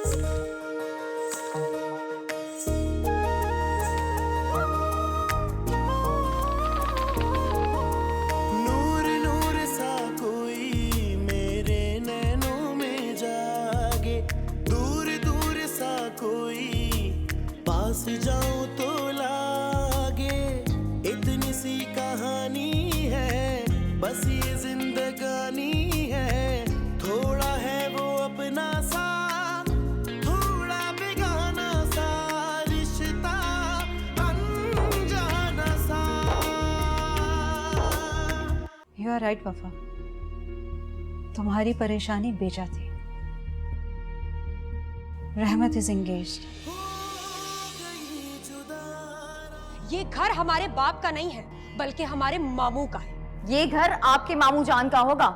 नूर नूर सा कोई मेरे नैनों में जागे, दूर दूर सा कोई पास जाऊं तो लागे। इतनी सी कहानी है, बस ये जिंदगानी है। थोड़ा है वो अपना सा, थोड़ा बेगाना सा रिश्ता, अनजाना सा। यू आर राइट वफा, तुम्हारी परेशानी बेजा थी। रहमत इज एंगेज्ड। ये घर हमारे बाप का नहीं है, बल्कि हमारे मामू का है। ये घर आपके मामू जान का होगा,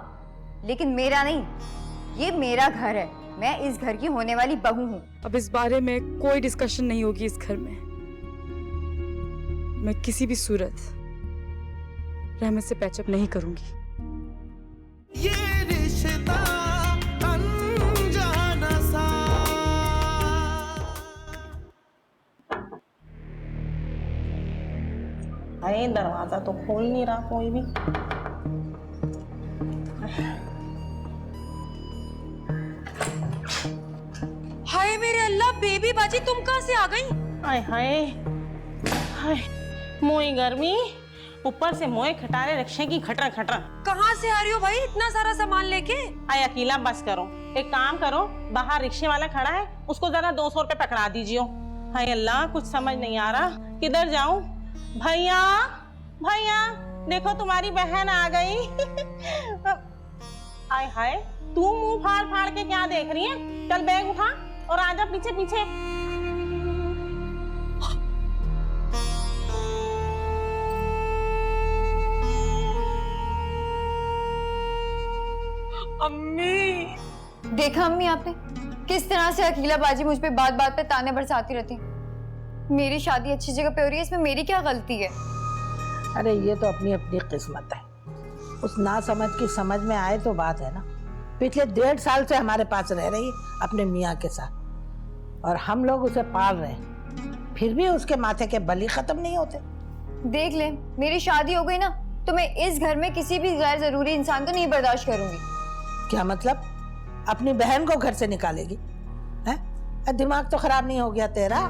लेकिन मेरा नहीं। ये मेरा घर है, मैं इस घर की होने वाली बहू हूँ। अब इस बारे में कोई डिस्कशन नहीं होगी इस घर में। मैं किसी भी सूरत रहमत से पैचअप नहीं करूंगी। ये रिश्ता अनजाना सा। अरे दरवाजा तो खोल नहीं रहा कोई भी। हाय मेरे अल्लाह, बेबी बाजी तुम कहाँ से आ गई? हाय हाय हाय, मोई गर्मी, ऊपर से मोए खटारे रिक्शे की खटर खटर। कहाँ से आ रही हो भाई इतना सारा सामान लेके? आय अकेला बस करो, एक काम करो, बाहर रिक्शे वाला खड़ा है, उसको जरा 200 रुपए पकड़ा दीजिए। हाय अल्लाह, कुछ समझ नहीं आ रहा किधर जाऊं। भैया भैया, देखो तुम्हारी बहन आ गई। आय हाय, तू मुंह फाड़ फाड़ के क्या देख रही है? चल बैग उठा और आजा पीछे पीछे। अम्मी, देखा अम्मी आपने किस तरह से अकीला बाजी मुझ पे बात बात पे ताने बरसाती रहती। मेरी शादी अच्छी जगह पे हो रही है, इसमें मेरी क्या गलती है? अरे ये तो अपनी अपनी किस्मत है। उस ना समझ की समझ में आए तो बात है ना। पिछले 1.5 साल से हमारे पास रह रही अपने मियाँ के साथ, और हम लोग उसे पाल रहे हैं, फिर भी उसके माथे के बलि खत्म नहीं होते। देख ले, मेरी शादी हो गई ना, तो मैं इस घर में किसी भी गैर जरूरी इंसान को नहीं बर्दाश्त करूंगी। क्या मतलब? अपनी बहन को घर से निकालेगी? हैं? दिमाग तो खराब नहीं हो गया तेरा?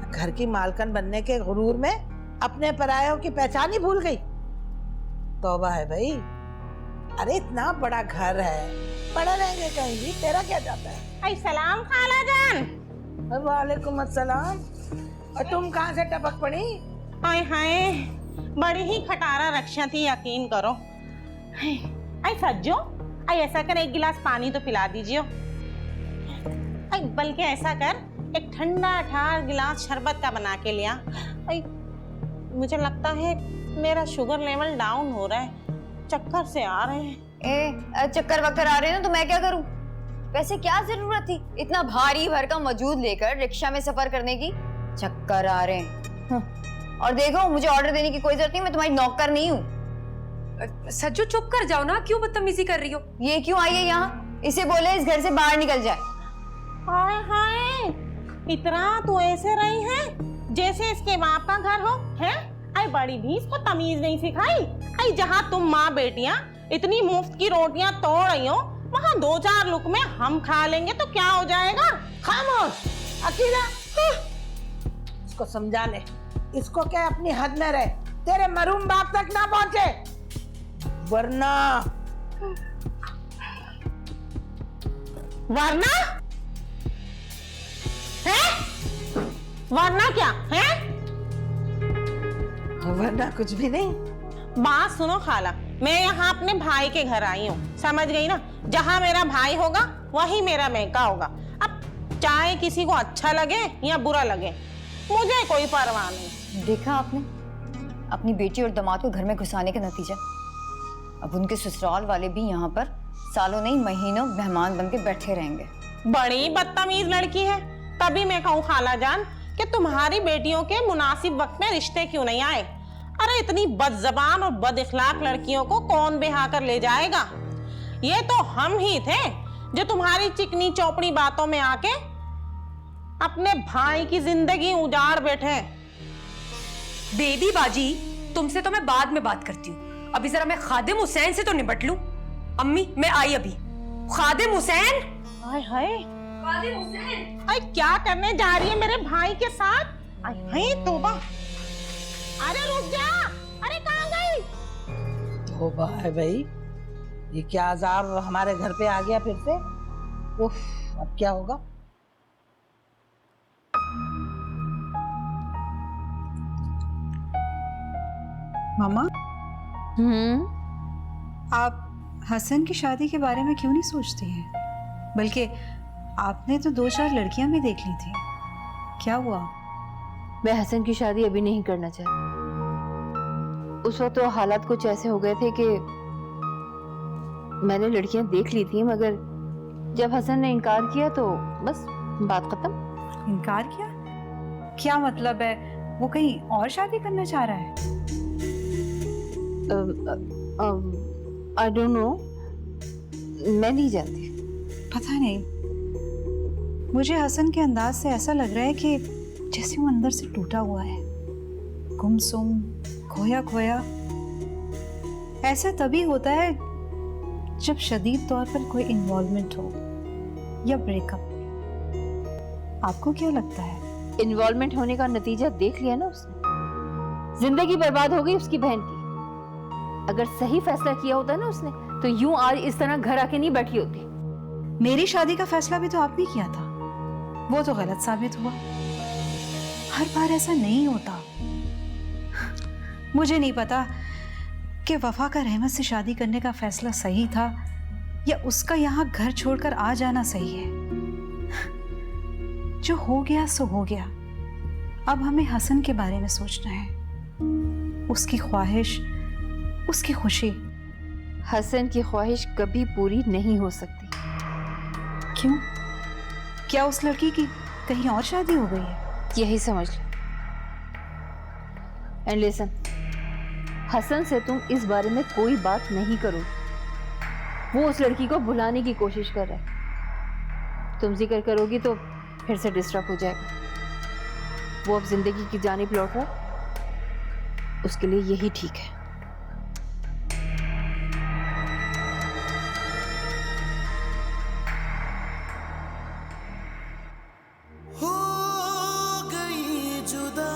घर की मालकन बनने के गुरूर में अपने परायों की पहचान ही भूल गई। तौबा है भाई। अरे इतना बड़ा घर है, पड़े रहेंगे कहीं भी, तेरा क्या जाता है? सलाम खाला जान। वालेकुम अस्सलाम। और तुम कहाँ से टपक पड़ी? हाय हाय, बड़ी ही खटारा रक्षा थी, यकीन करो। आई सज्जो, आई ऐसा कर, एक गिलास पानी तो पिला दीजिए। आई बल्कि ऐसा कर, एक ठंडा ठार गिलास शरबत का बना के लिया। आई मुझे लगता है मेरा शुगर लेवल डाउन हो रहा है, चक्कर से आ रहे हैं। चक्कर वक्कर आ रहे हैं ना, तो मैं क्या करूं? वैसे क्या जरूरत थी इतना भारी भरकम वजूद लेकर रिक्शा में सफर करने की? चक्कर आ रहे हैं। और देखो, मुझे ऑर्डर देने की कोई जरूरत नहीं, मैं तुम्हारी नौकर नहीं हूँ। सज्जू चुप कर जाओ ना, क्यों बदतमीजी कर रही हो? ये क्यों आई है यहाँ? इसे बोले इस घर से बाहर निकल जाए। हाय हाय, इतना तो ऐसे रही है जैसे इसके बाप का घर हो है। आई बड़ी भी इसको तमीज नहीं सिखाई। आई जहाँ तुम माँ बेटियाँ इतनी मुफ्त की रोटियां तोड़ रही हो, वहाँ 2-4 लुकमे हम खा लेंगे तो क्या हो जाएगा? खामोश अकेला। इसको समझा ले, इसको क्या अपनी हद में रहे, तेरे मरूम बाप तक ना पहुंचे, वरना वरना है? वरना क्या है? वरना कुछ भी नहीं। बात सुनो खाला, मैं यहाँ अपने भाई के घर आई हूँ, समझ गई ना? जहाँ मेरा भाई होगा वही मेरा मैका होगा। अब चाहे किसी को अच्छा लगे या बुरा लगे, मुझे कोई परवाह नहीं। देखा आपने अपनी बेटी और दामाद को घर में घुसाने का नतीजा। अब उनके ससुराल वाले भी यहाँ पर सालों नहीं महीनों मेहमान बन के बैठे रहेंगे। बड़ी बदतमीज लड़की है, तभी मैं कहूँ खाला जान कि तुम्हारी बेटियों के मुनासिब वक्त में रिश्ते क्यों नहीं आए। अरे इतनी बदजबान और बदइखलाक लड़कियों को कौन बेहा कर ले जाएगा? ये तो हम ही थे जो तुम्हारी चिकनी चौपड़ी बातों में आके अपने भाई की जिंदगी उजाड़ बैठे। बेबी बाजी, तुमसे तो मैं बाद में बात करती हूँ, अभी जरा मैं खादिम हुसैन से तो निपट लूं। अम्मी मैं आई अभी। खादिम हुसैन, हाय हाय, खादिम हुसैन, अरे क्या करने जा रही है मेरे भाई के साथ? हाय हाय तौबा, अरे रुक जा, अरे कहाँ गई? तौबा है भाई, ये क्या अज़ाब हमारे घर पे आ गया फिर से। उफ, अब क्या होगा? मामा, आप हसन की शादी के बारे में क्यों नहीं सोचती हैं? बल्कि आपने तो 2-4 लड़कियां भी देख ली थी, क्या हुआ? मैं हसन की शादी अभी नहीं करना चाहती। उस वक्त तो हालात कुछ ऐसे हो गए थे कि मैंने लड़कियां देख ली थी, मगर जब हसन ने इनकार किया तो बस बात खत्म। इनकार किया? क्या मतलब है? वो कहीं और शादी करना चाह रहा है? आई डोंट नो, मैं नहीं जानती। पता नहीं, मुझे हसन के अंदाज से ऐसा लग रहा है कि जैसे वो अंदर से टूटा हुआ है, गुमसुम, खोया खोया। ऐसा तभी होता है जब शदीद तौर पर कोई इन्वॉल्वमेंट हो या ब्रेकअप। आपको क्या लगता है? इन्वॉल्वमेंट होने का नतीजा देख लिया ना उसने। जिंदगी बर्बाद हो गई उसकी बहन की। अगर सही फैसला किया होता ना उसने, तो यूं आज इस तरह घर आके नहीं बैठी होती। मेरी शादी का फैसला भी तो आपने किया था, वो तो गलत साबित हुआ। हर बार ऐसा नहीं होता। मुझे नहीं पता कि वफा का रहमत से शादी करने का फैसला सही था या उसका यहाँ घर छोड़कर आ जाना सही है। जो हो गया सो हो गया। अब हमें हसन के बारे में सोचना है, उसकी ख्वाहिश, उसकी खुशी। हसन की ख्वाहिश कभी पूरी नहीं हो सकती। क्यों? क्या उस लड़की की कहीं और शादी हो गई है? यही समझ लो। एंड लिसन, हसन से तुम इस बारे में कोई बात नहीं करो। वो उस लड़की को भुलाने की कोशिश कर रहा है। तुम जिक्र करोगी तो फिर से डिस्टर्ब हो जाएगा। वो अब जिंदगी की जानिब लौट रहा, उसके लिए यही ठीक है। हो गई जुदा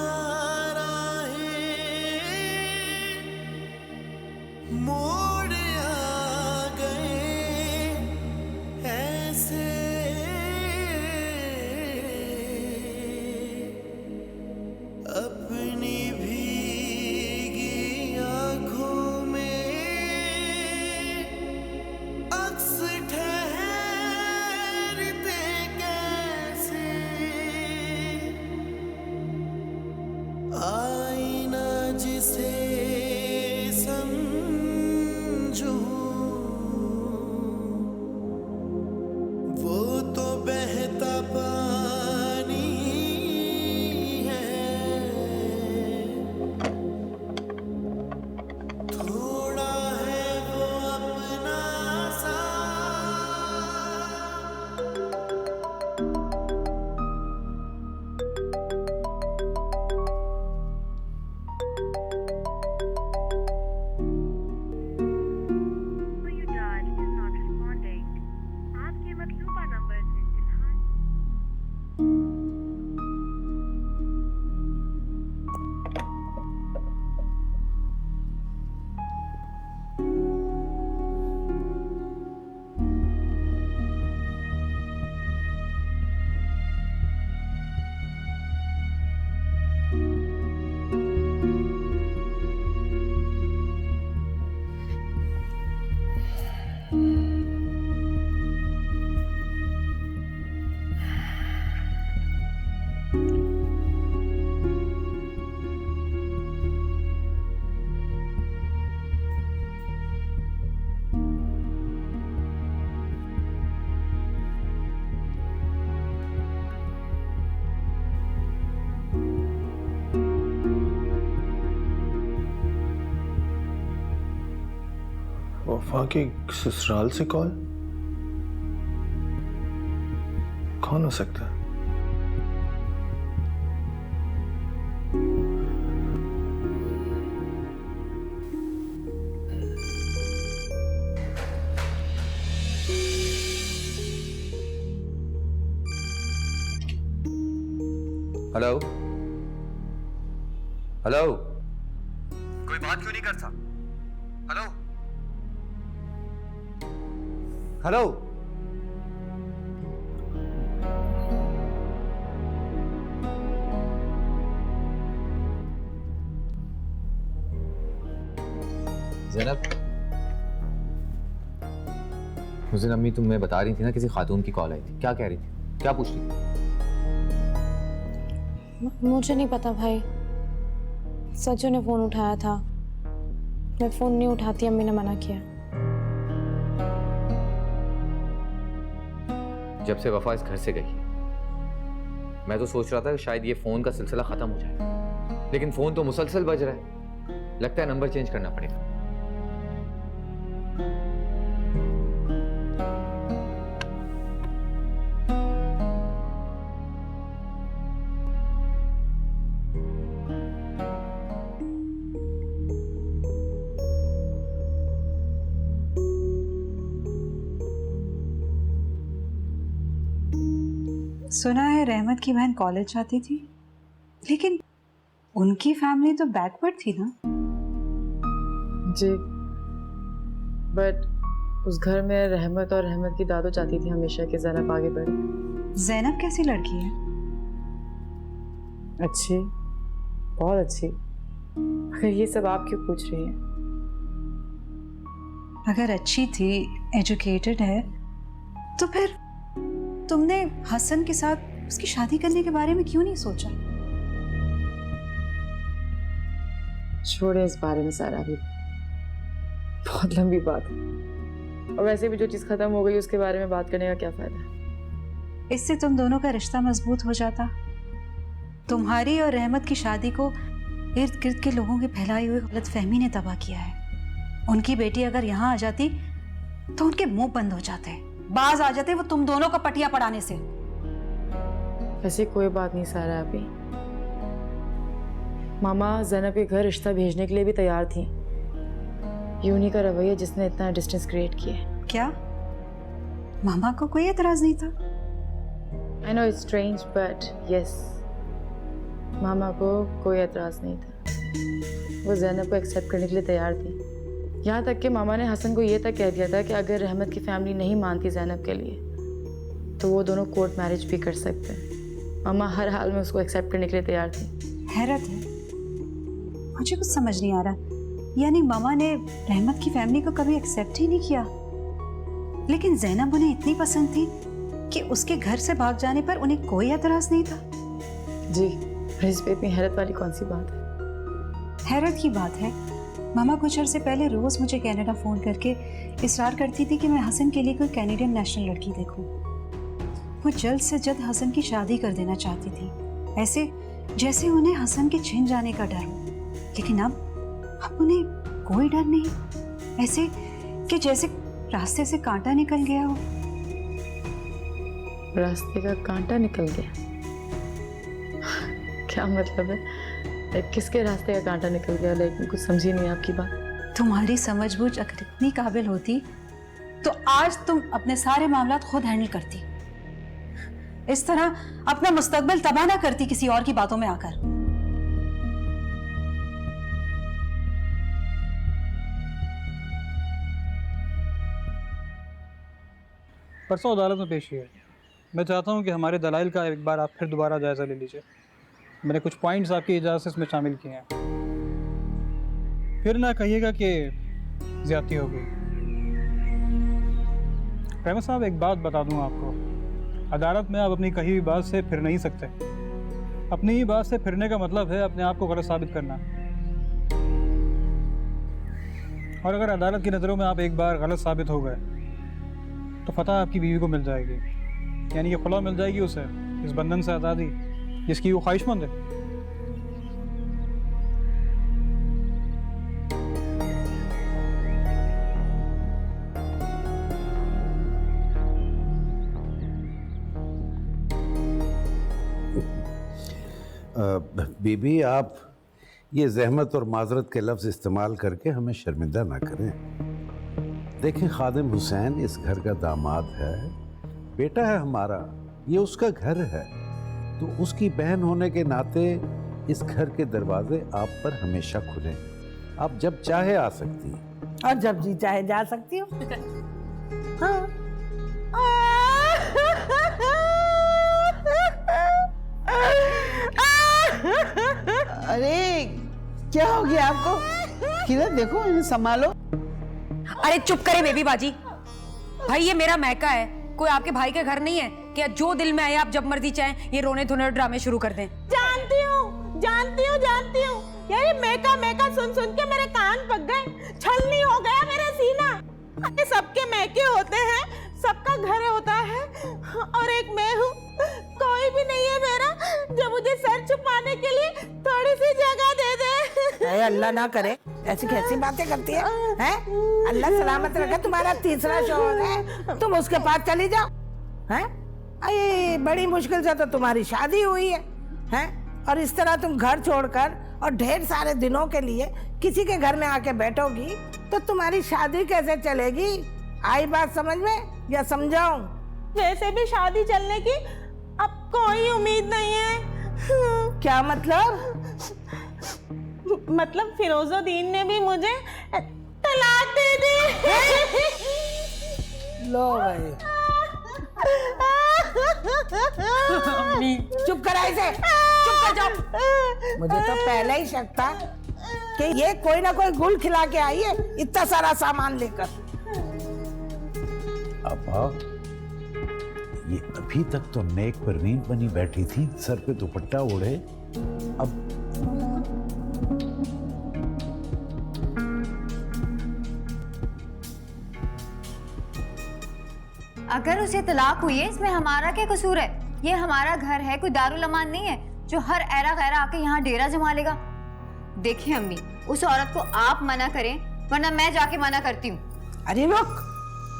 राहें, मोड़ आ गए ऐसे, अपनी भीगी आंखों में अक्स ठहरते कैसे, आईना जिसे समझूं वो तो बहता पानी है, थोड़ा है वो अपना सा। you dialed is not responding. आपके मतलूबा नंबर से फिलहाल वफा के ससुराल से कॉल? कौन हो सकता है? हेलो हेलो, कोई बात क्यों नहीं करता? Hello hello. ज़ैनब, उस दिन अम्मी तुम्हें बता रही थी ना, किसी खातून की कॉल आई थी, क्या कह रही थी, क्या पूछ रही थी? मुझे नहीं पता भाई, सच्चू ने फोन उठाया था, मैं फोन नहीं उठाती, अम्मी ने मना किया। जब से वफा इस घर से गई मैं तो सोच रहा था कि शायद ये फोन का सिलसिला खत्म हो जाए, लेकिन फोन तो मुसलसल बज रहा है। लगता है नंबर चेंज करना पड़ेगा। सुना है रहमत की बहन कॉलेज जाती थी, लेकिन उनकी फैमिली तो बैकवर्ड थी ना। जी, बट उस घर में रहमत और रहमत की दादू चाहती थी हमेशा कि ज़ैनब आगे बढ़े। ज़ैनब कैसी लड़की है? अच्छी, बहुत अच्छी। अगर ये सब आप क्यों पूछ रही हैं? अगर अच्छी थी, एजुकेटेड है, तो फिर तुमने हसन के साथ उसकी शादी करने के बारे में क्यों नहीं सोचा? छोड़े इस बारे में सारा, भी बहुत लंबी बात है, और वैसे भी जो चीज़ खत्म हो गई उसके बारे में बात करने का क्या फायदा। इससे तुम दोनों का रिश्ता मजबूत हो जाता। तुम्हारी और रहमत की शादी को इर्द गिर्द के लोगों की फैलाई हुई गलतफहमी ने तबाह किया है। उनकी बेटी अगर यहाँ आ जाती तो उनके मुंह बंद हो जाते, बाज आ जाते वो तुम दोनों का पटिया पड़ाने से। ऐसी कोई बात नहीं सारा, अभी मामा ज़ैनब के घर रिश्ता भेजने के लिए भी तैयार थी। यूनी का रवैया जिसने इतना डिस्टेंस क्रिएट किया है। क्या मामा को कोई एतराज नहीं था? I know it's strange but yes, मामा को कोई एतराज नहीं था। वो ज़ैनब को एक्सेप्ट करने के लिए तैयार थी। यहाँ तक कि मामा ने हसन को ये तक कह दिया था कि अगर रहमत की फैमिली नहीं मानती ज़ैनब के लिए तो वो दोनों कोर्ट मैरिज भी कर सकते हैं। मामा हर हाल में उसको एक्सेप्ट करने के लिए तैयार थी। हैरत है, मुझे कुछ समझ नहीं आ रहा। यानी मामा ने रहमत की फैमिली को कभी एक्सेप्ट ही नहीं किया, लेकिन ज़ैनब उन्हें इतनी पसंद थी कि उसके घर से भाग जाने पर उन्हें कोई एतराज़ नहीं था। जी, और इस पे इतनी हैरत वाली कौन सी बात है? हैरत की बात है, मामा कुछ अर्से पहले रोज़ मुझे कनाडा फ़ोन करके इसरार करती थी कि मैं हसन के लिए कोई कैनेडियन नेशनल लड़की देखूं। वो जल्द से जल्द हसन की शादी कर देना चाहती थी, ऐसे जैसे उन्हें हसन के छिन जाने का डर हो। लेकिन अब उन्हें कोई डर नहीं, ऐसे कि जैसे रास्ते से कांटा निकल गया हो। रास्ते का कांटा निकल गया? क्या मतलब है? किसके रास्ते का कांटा निकल गया? लेकिन कुछ समझी नहीं आपकी बात। तुम्हारी समझबूझ अगर इतनी काबिल होती तो आज तुम अपने सारे मामलात खुद हैंडल करती। इस तरह अपना मुस्तकबिल तबाह ना करती किसी और की बातों में आकर। परसों अदालत में पेशी है। मैं चाहता हूं कि हमारे दलाइल का एक बार आप फिर दोबारा जायज़ा ले लीजिए। मैंने कुछ पॉइंट्स आपकी इजाज़त से इसमें शामिल किए हैं, फिर ना कहिएगा कि ज़्यादती हो गई। रहमत साहब, एक बात बता दूं आपको, अदालत में आप अपनी कही हुई बात से फिर नहीं सकते। अपनी ही बात से फिरने का मतलब है अपने आप को गलत साबित करना। और अगर अदालत की नज़रों में आप एक बार गलत साबित हो गए तो फतह आपकी बीवी को मिल जाएगी, यानी कि खुला मिल जाएगी उसे इस बंधन से आज़ादी जिसकी वो ख्वाहिशमंद है। बीबी, आप ये ज़हमत और माजरत के लफ्ज़ इस्तेमाल करके हमें शर्मिंदा ना करें। देखें, खादिम हुसैन इस घर का दामाद है, बेटा है हमारा, ये उसका घर है। तो उसकी बहन होने के नाते इस घर के दरवाजे आप पर हमेशा खुले हैं। आप जब चाहे आ सकती हैं। और जब जी चाहे जा सकती हो। हाँ। अरे क्या हो गया आपको? किरण देखो, इन्हें संभालो। अरे चुप करे बेबी बाजी। भाई ये मेरा मैका है, कोई आपके भाई के घर नहीं है कि जो दिल में आए आप जब मर्जी चाहें ये रोने धोने और ड्रामे शुरू कर दें। जानती हूँ यार, ये मैका सुन सुन के मेरे कान पक गए, छलनी हो गया मेरा सीना। अरे सबके मैके होते हैं, सबका घर होता है, और एक मैं हूँ, कोई भी नहीं है मेरा जो मुझे सर छुपाने के लिए थोड़ी सी जगह दे दे। अरे अल्लाह ना करे, ऐसी कैसी बातें करती है? हैं? अल्लाह सलामत रखे, तुम्हारा तीसरा शौहर है, तुम उसके पास चली जाओ। हैं? अरे बड़ी मुश्किल से तो तुम्हारी शादी हुई है, हैं? और इस तरह तुम घर छोड़कर और ढेर सारे दिनों के लिए किसी के घर में आके बैठोगी तो तुम्हारी शादी कैसे चलेगी? आई बात समझ में या समझाऊं? वैसे भी शादी चलने की अब कोई उम्मीद नहीं है। क्या मतलब? मतलब फिरोजुद्दीन ने भी मुझे तलाक दे दी। लो भाई, चुप करा इसे, चुप कर जाओ। मुझे तो पहले ही शक था कि ये कोई ना कोई गुल खिला के आई है इतना सारा सामान लेकर। अब्बा, ये अभी तक तो नेक परवीन बनी बैठी थी, सर पे दुपट्टा ओढ़े। अब अगर उसे तलाक हुई है, इसमें हमारा क्या कसूर है? ये हमारा घर है, कोई दारुल अमान नहीं है जो हर ऐरा गैरा आके यहाँ डेरा जमा लेगा। देखिए अम्मी, उस औरत को आप मना करें वरना मैं जाके मना करती हूँ। अरे रुक,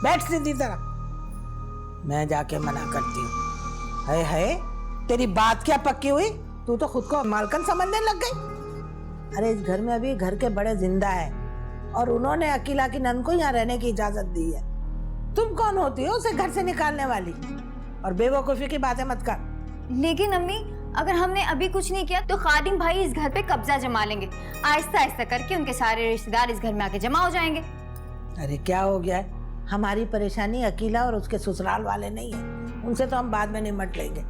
बैठ सीधी तरह। मैं जाके मना करती हूँ? है तेरी बात क्या पक्की हुई? तू तो खुद को मालकन समझने लग गई। अरे इस घर में अभी घर के बड़े जिंदा है और उन्होंने अकीला की नन को यहाँ रहने की इजाजत दी है। तुम कौन होती हो उसे घर से निकालने वाली? और बेवकूफी की बातें मत कर। लेकिन अम्मी, अगर हमने अभी कुछ नहीं किया तो खादिम भाई इस घर पे कब्जा जमा लेंगे। आहिस्ता आहिस्ता करके उनके सारे रिश्तेदार इस घर में आके जमा हो जाएंगे। अरे क्या हो गया है? हमारी परेशानी अकीला और उसके ससुराल वाले नहीं है, उनसे तो हम बाद में निपट लेंगे।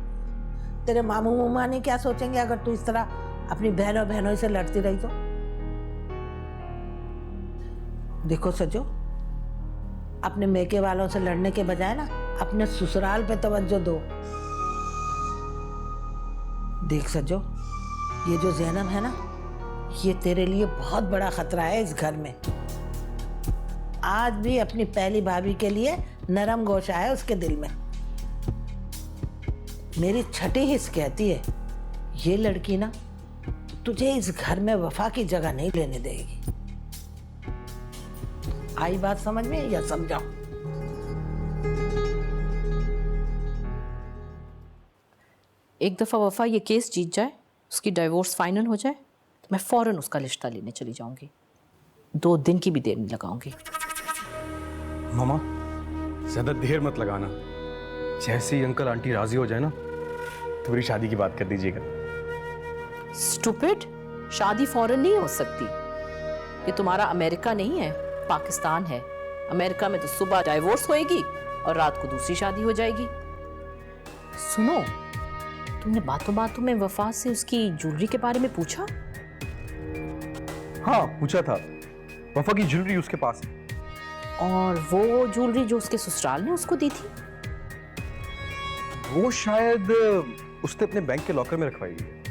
तेरे मामू मामानी क्या सोचेंगे अगर तू इस तरह अपनी बहनों से लड़ती रही तो? देखो सजो, अपने मेके वालों से लड़ने के बजाय ना अपने ससुराल पे तवज्जो दो। देख सजो, ये जो ज़ैनब है ना, ये तेरे लिए बहुत बड़ा खतरा है इस घर में। आज भी अपनी पहली भाभी के लिए नरम गोशा है उसके दिल में। मेरी छठी हिस्स कहती है ये लड़की ना तुझे इस घर में वफा की जगह नहीं लेने देगी। आई बात समझ में या समझाओ? एक दफ़ा वफा ये केस जीत जाए, उसकी डाइवोर्स फाइनल हो जाए तो मैं फ़ौरन उसका रिश्ता लेने चली जाऊंगी। 2 दिन की भी देर नहीं लगाऊंगी। मामा, ज़्यादा देर मत लगाना। जैसे ही अंकल आंटी राजी हो जाए ना तो मेरी शादी की बात कर दीजिएगा। स्टूपिड, शादी फ़ौरन नहीं हो सकती। ये तुम्हारा अमेरिका नहीं है, पाकिस्तान है। अमेरिका में तो सुबह डाइवोर्स होएगी और रात को दूसरी शादी हो जाएगी। सुनो, तुमने बातों बातों में वफा से उसकी ज्वेलरी के बारे में पूछा? हाँ, पूछा था। वफा की ज्वेलरी उसके पास है। और वो ज्वेलरी जो उसके ससुराल ने उसको दी थी, वो शायद उसने अपने बैंक के लॉकर में रखवाई है।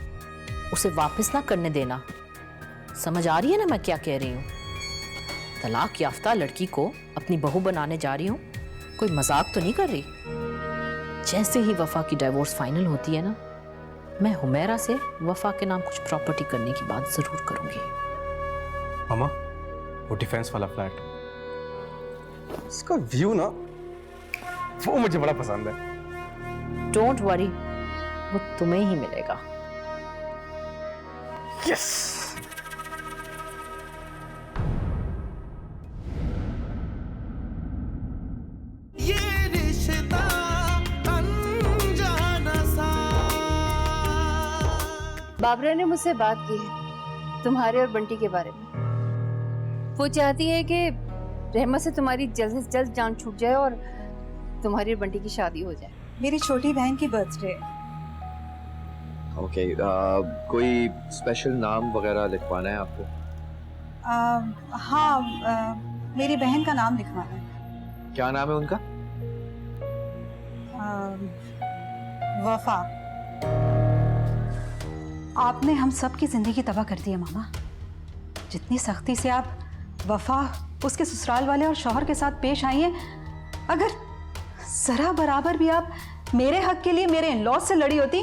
उसे वापस ना करने देना। समझ आ रही है ना मैं क्या कह रही हूँ? तलाक याफ्ता लड़की को अपनी बहू बनाने जा रही हूँ, कोई मजाक तो नहीं कर रही। जैसे ही वफा की डाइवोर्स फाइनल होती है ना, मैं हुमैरा से वफा के नाम कुछ प्रॉपर्टी करने की बात जरूर करूंगी। मामा, वो डिफेंस वाला फ्लैट, इसका व्यू ना वो मुझे बड़ा पसंद है। डोंट वरी, वो तुम्हें ही मिलेगा। यस। ये रिश्ता अनजाना सा बाबरा ने मुझसे बात की है तुम्हारे और बंटी के बारे में। वो चाहती है कि रहमत से तुम्हारी जल्द से जल्द जान छूट जाए और तुम्हारी और बंटी की शादी हो जाए। मेरी छोटी बहन की बर्थडे है। ओके, कोई स्पेशल नाम वगैरह लिखवाना है आपको? हाँ, मेरी बहन का नाम लिखवाना है। क्या नाम है उनका? वफा। आपने हम सब की जिंदगी तबाह कर दी है मामा। जितनी सख्ती से आप वफा, उसके ससुराल वाले और शौहर के साथ पेश आई हैं, अगर जरा बराबर भी आप मेरे हक के लिए मेरे इन-लॉज से लड़ी होती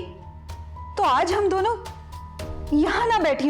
तो आज हम दोनों यहाँ ना बैठी